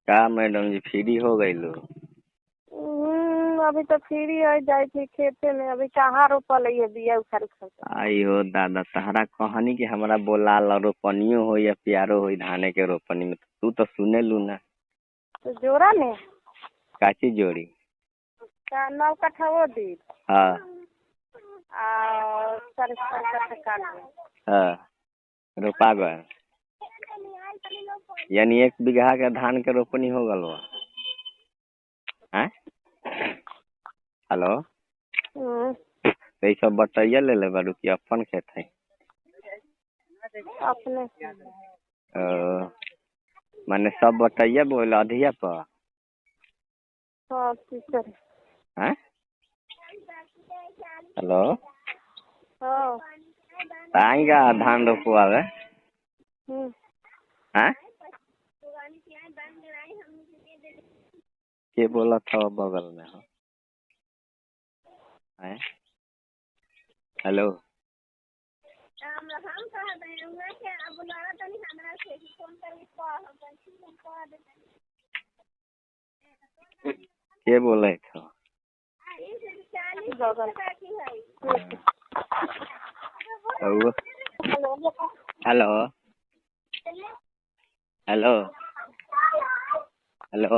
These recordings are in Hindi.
का मैडम जी फ्री हो गई लो? अभी तो फ्री है, जाए थी खेते में। अभी कहाँ रोपल है बिया उखाड़ उखाड़। आई हो दादा, तहरा कहनी कि हमरा बोला ला, रोपनियो हो या प्यारो हो धाने के रोपनी में, तू तो सुने लू ना। तो जोड़ा ने काची जोड़ी? का 9 कट्ठा वो दी हाँ और 4.5 कट्ठा काट दे। हाँ, रोपा गए यानी 1 बीघा के धान के रोपनी हो गल बा। हैं? हेलो, तो ये सब बटैया ले ले बारू कि अपन खेत है? अपने माने सब बटैया बोल अधिया पर? हाँ टीचर। हैं? हेलो, हाँ आएगा धान रोपवावे? हैं? के बोला था बगल में हो? हैं? हेलो, के बोले थे? हेलो हेलो हेलो,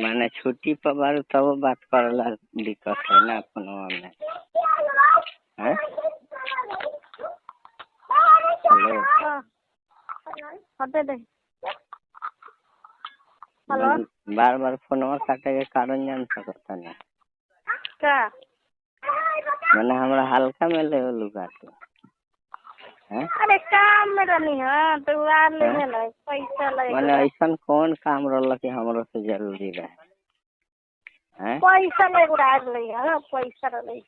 मैंने छुट्टी पर बार तब बात करला दिक्कत है ना फोनवा में। हैं? हेलो, हेलो, बार बार फोनवा काटे के कारण जान सकता नहीं क्या मैंने हमरा हल्का में ले लू काटे। हैं? अरे काम में रहनी है तो उड़ा लेने लगे पैसा मैंने लगे। ऐसा कौन काम रहला कि हमरो से जरूरी रहे? हैं? पैसा लगे उड़ा ले पैसा लगे।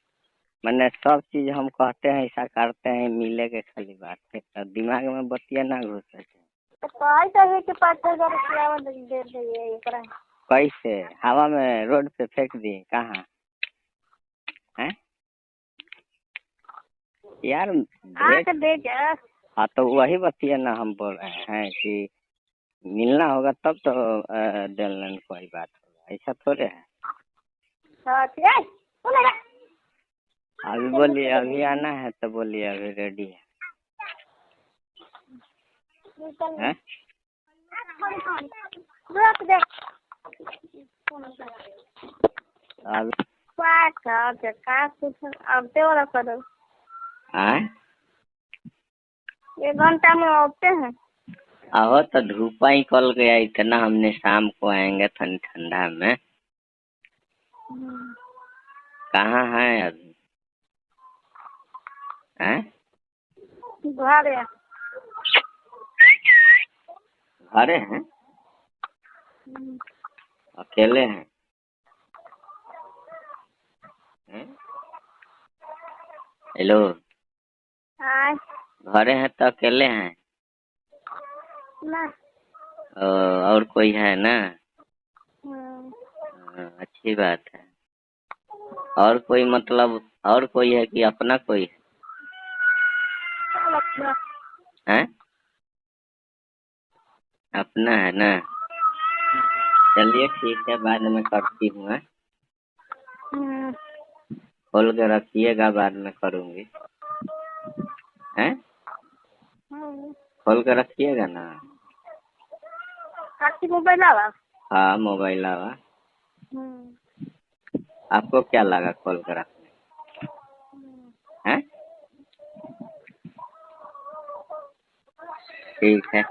मैंने सब चीज हम कहते हैं ऐसा करते हैं, मिले के खाली बात है, तो दिमाग में बतिया ना घुसे। तो पैसा है कि 5,000 रुपया दे दिए एकरा। कैसे हवा में रोड पे फेंक दिए? कहाँ? हैं यार? आके दे जा। हाँ तो वही बतिया ना हम बोल रहे हैं कि मिलना होगा तब तो दिलने कोई बात होगा, ऐसा थोड़े है। हाँ ठीक है, सुनेगा। अभी बोलिए, अभी आना है तो बोलिए, अभी रेडी है। हैं? एक घंटा में आते हैं। आहो तो धूपा ही कल गया, इतना हमने शाम को आएंगे ठंडा में। कहाँ है अभी? हैं? घरे हैं? अकेले हैं? हेलो, घरे हैं तो अकेले हैं ना। और कोई है ना? अच्छी बात है। और कोई मतलब और कोई है कि अपना कोई है? हैं? अपना है ना? चलिए ठीक है, बाद में करती हूँ। खोल के रखिएगा, बाद में करूँगी। हैं? खोल के रखिएगा ना? मोबाइल आवा? हाँ मोबाइल आवा। आपको क्या लगा खोल के रखने? हैं? ठीक है।